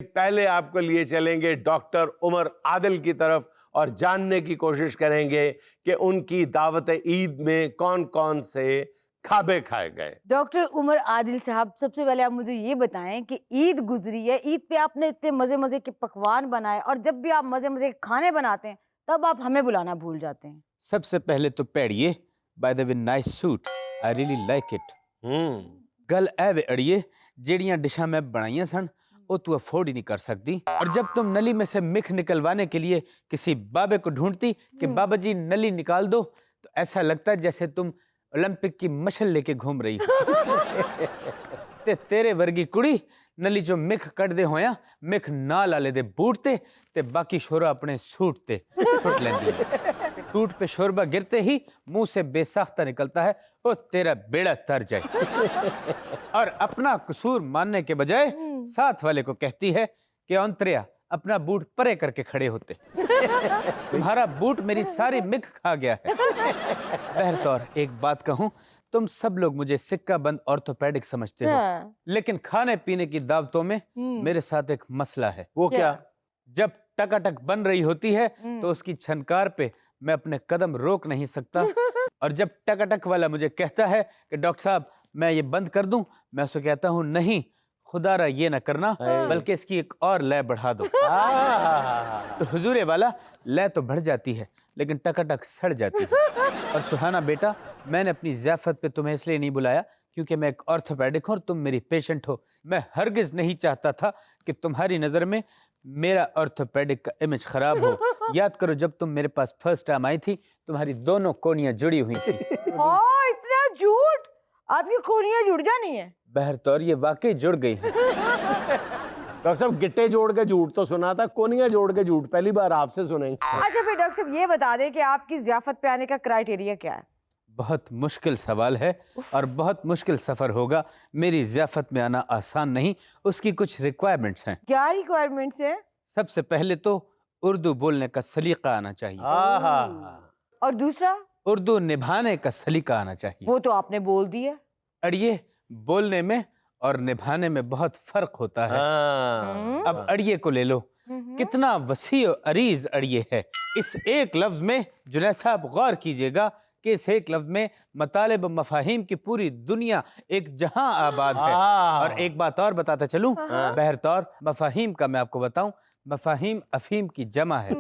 पहले आपको लिए चलेंगे डॉक्टर उमर आदिल की तरफ और जानने की कोशिश करेंगे कि उनकी दावत ईद में कौन कौन से खाबे खाए गए। डॉक्टर उमर आदिल साहब, सबसे पहले आप मुझे ये बताएं कि ईद गुजरी है, ईद पे आपने इतने मजे मजे के पकवान बनाए और जब भी आप मजे मजे के खाने बनाते हैं तब आप हमें बुलाना भूल जाते हैं। सबसे पहले तो पैड़िए, by the way nice suit, I really like it. गल ऐ वे अड़िए, जेड़ियां डिशां मैं बनाइयां सन वो तू अफोर्ड ही नहीं कर सकती। और जब तुम नली में से मिख निकलवाने के लिए किसी बाबे को ढूंढती कि बाबा जी नली निकाल दो, तो ऐसा लगता है जैसे तुम ओलंपिक की मशल लेके घूम रही हो। ते तेरे वर्गी कुड़ी नली जो मिख कट दे होया, मिख ना लाले दे बूटते ते बाकी शोरा अपने सूट ते सुट लेंदी है। टूट पे शोरबा गिरते ही मुंह से बेसाख्ता निकलता है, ओ तेरा बेड़ा तर जाए। और अपना कसूर मानने के बजाय साथ वाले को कहती है कि औंतरिया अपना बूट परे करके खड़े होते। तुम्हारा बूट मेरी सारी मिख खा गया है। बहरतौर एक बात कहूं, तुम सब लोग मुझे सिक्का बंद ऑर्थोपेडिक समझते हो, लेकिन खाने पीने की दावतों में मेरे साथ एक मसला है। वो क्या? जब टकाटक बन रही होती है तो उसकी छनकार पे मैं अपने कदम रोक नहीं सकता। और जब टकाटक वाला मुझे कहता है कि डॉक्टर साहब मैं ये बंद कर दूं, मैं उसे कहता हूं नहीं खुदारा ये ना करना, बल्कि इसकी एक और लय बढ़ा दो। तो हुजूरे वाला लय तो बढ़ जाती है लेकिन टकाटक सड़ जाती है। और सुहाना बेटा, मैंने अपनी ज़ियाफत पे तुम्हें इसलिए नहीं बुलाया क्योंकि मैं एक ऑर्थोपेडिक हूं और तुम मेरी पेशेंट हो। मैं हरगिज नहीं चाहता था कि तुम्हारी नज़र में मेरा ऑर्थोपेडिक का इमेज खराब हो। याद करो जब तुम मेरे पास फर्स्ट टाइम आई थी, तुम्हारी दोनों कोनियां जुड़ी हुई थी। इतना झूठ! आपकी कोनियां जुड़ जानी है। बहरतौर ये वाकई जुड़ गई है। डॉक्टर साहब गिट्टे जोड़ के झूठ तो सुना था, कोनियां जोड़ के झूठ पहली बार आपसे सुनेंगे। अच्छा फिर डॉक्टर साहब ये बता दें कि आपकी ज़ियाफत पे आने का क्राइटेरिया क्या है? बहुत मुश्किल सवाल है और बहुत मुश्किल सफर होगा। मेरी ज़ियाफत में आना आसान नहीं, उसकी कुछ रिक्वायरमेंट्स हैं। क्या रिक्वायरमेंट्स है? सबसे पहले तो उर्दू बोलने का सलीका आना चाहिए। और दूसरा? उर्दू निभाने का सलीका आना चाहिए। वो तो आपने बोल दिया। अड़िए, बोलने में और निभाने में बहुत फर्क होता है। अब अड़िए को ले लो, कितना वसी और अरीज अड़िए है। इस एक लफ्ज में जुनैद साहब गौर कीजिएगा कि इस एक लफ्ज में मतालिब मफाहिम की पूरी दुनिया एक जहां आबाद है। और एक बात और बताता चलूं, बहरतौर मफाहिम का मैं आपको बताऊं, मफाहिम अफीम की जमा है।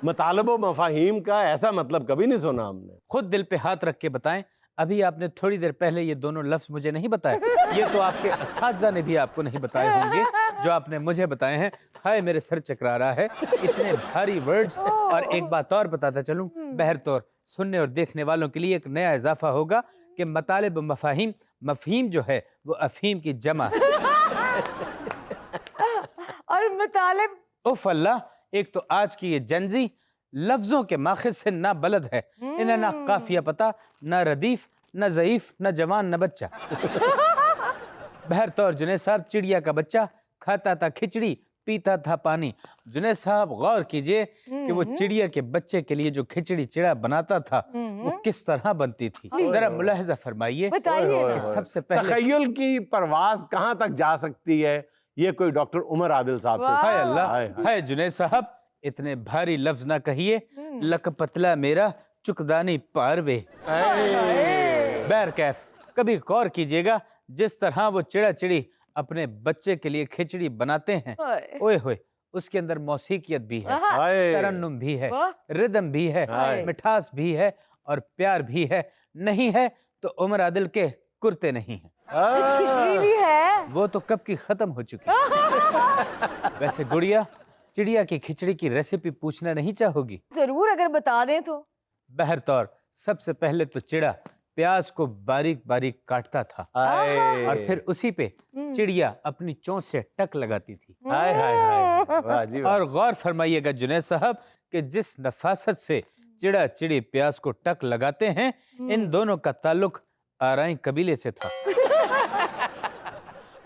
मतालब व मफाहिम का ऐसा मतलब कभी नहीं सुना हमने। खुद दिल पे हाथ रख के बताएं, अभी आपने थोड़ी देर पहले ये दोनों लफ्ज मुझे नहीं बताए। ये तो आपके असातिज़ा ने भी आपको नहीं बताए होंगे जो आपने मुझे बताए हैं। हाय मेरे सर चकरा रहा है, इतने भारी वर्ड्स। और एक बात और बताता चलूं, बहरतौर सुनने और देखने वालों के लिए एक नया इजाफा होगा कि मतालिब मफाहिम, मफहीम जो है वो अफीम की जमा है। और मतालिब? उफ अल्लाह, एक तो आज की ये जनजी लफ्जों के माखिज से ना बलद है। इन्हें ना काफिया पता, ना रदीफ, ना ज़ईफ, ना जवान, ना बच्चा। बहरतौर जुनैद साहब, चिड़िया का बच्चा खाता था खिचड़ी, पीता था पानी। जुनैद साहब गौर कीजिए कि वो चिड़िया के बच्चे के लिए जो खिचड़ी चिड़ा बनाता था वो किस तरह बनती थी। जरा मुलाहिजा फरमाइए। सबसे पहले तखय्युल की परवाज कहाँ तक जा सकती है, ये कोई डॉक्टर उमर आदिल साहब से। हाय अल्लाह, हाय जुनैद साहब, इतने भारी लफ्ज ना कहिए, लक पतला मेरा चुकदानी पारवे। बैर कैफ, कभी गौर कीजिएगा जिस तरह वो चिड़ा चिड़ी अपने बच्चे के लिए खिचड़ी बनाते हैं, ओए होए, उसके अंदर मौसीकियत भी है, तरन्नुम भी है, रिदम भी है, मिठास भी है और प्यार भी है। नहीं है तो उमर आदिल के कुर्ते नहीं है। खिचड़ी भी है। वो तो कब की खत्म हो चुकी है। वैसे गुड़िया, चिड़िया की खिचड़ी की रेसिपी पूछना नहीं चाहोगी? जरूर, अगर बता दें तो। बहरतौर सबसे पहले तो चिड़ा प्याज को बारीक बारीक काटता था और फिर उसी पे चिड़िया अपनी चोंच से टक लगाती थी। वाह जी वाह। और गौर फरमाइएगा जुनैद साहब कि जिस नफासत से चिड़ा चिड़ी प्याज को टक लगाते हैं, इन दोनों का ताल्लुक आराई कबीले से था।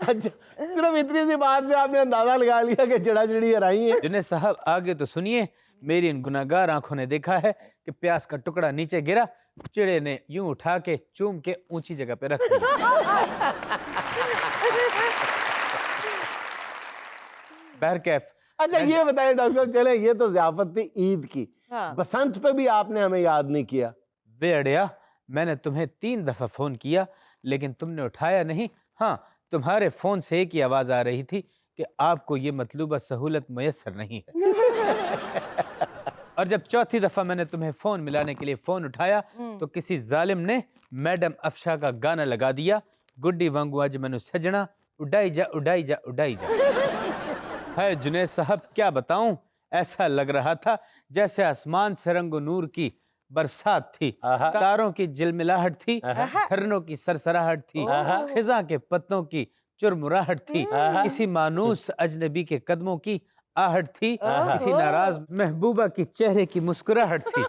अच्छा, सिर्फ इतनी सी बात से आपने अंदाजा लगा लिया कि चिड़ा चिड़ी आराई है। जुनैद साहब आगे तो सुनिए। मेरी इन गुनाहगार आंखों ने देखा है कि प्याज का टुकड़ा नीचे गिरा, चिड़े ने यूं उठा के चूम के ऊंची जगह पे रख दिया। बहरकैफ अच्छा ये बताइए डॉक्टर साहब, चले ये तो ज़ियाफत थी ईद की, हाँ। बसंत पे भी आपने हमें याद नहीं किया। बे अड़िया, मैंने तुम्हें 3 दफा फोन किया लेकिन तुमने उठाया नहीं। हाँ, तुम्हारे फोन से एक ही आवाज आ रही थी कि आपको ये मतलूबा सहूलत मुयस्सर नहीं है। और जब चौथी दफा मैंने तुम्हें फोन मिलाने के लिए फोन उठाया तो किसी जालिम ने मैडम अफशा का गाना लगा दिया, गुड्डी वांगू आज मैनू सजना, उड़ाई जा उड़ाई जा उड़ाई जा। है जुनैद साहब, क्या बताऊं, ऐसा लग रहा था जैसे आसमान से रंगो नूर की बरसात थी, तारों की झिलमिलाहट थी, झरनों की सरसराहट थी, खिजा के पत्तों की चुरमुराहट थी, किसी मानूस अजनबी के कदमों की आहट थी, किसी नाराज महबूबा की चेहरे की मुस्कुराहट थी।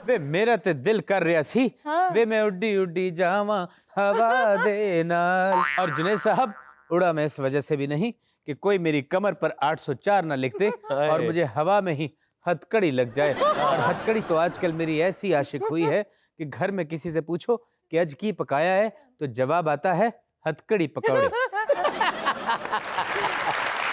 वे मेरा ते दिल कर रहा सी वे मैं उड्डी उड्डी जावा हवा दे नाल। और जुनैद साहब, उड़ा मैं इस वजह से भी नहीं कि कोई मेरी कमर पर 804 ना लिख दे और मुझे हवा में ही हथकड़ी लग जाए। और हथकड़ी तो आजकल मेरी ऐसी आशिक हुई है कि घर में किसी से पूछो कि आज की पकाया है तो जवाब आता है हथकड़ी पकौड़े।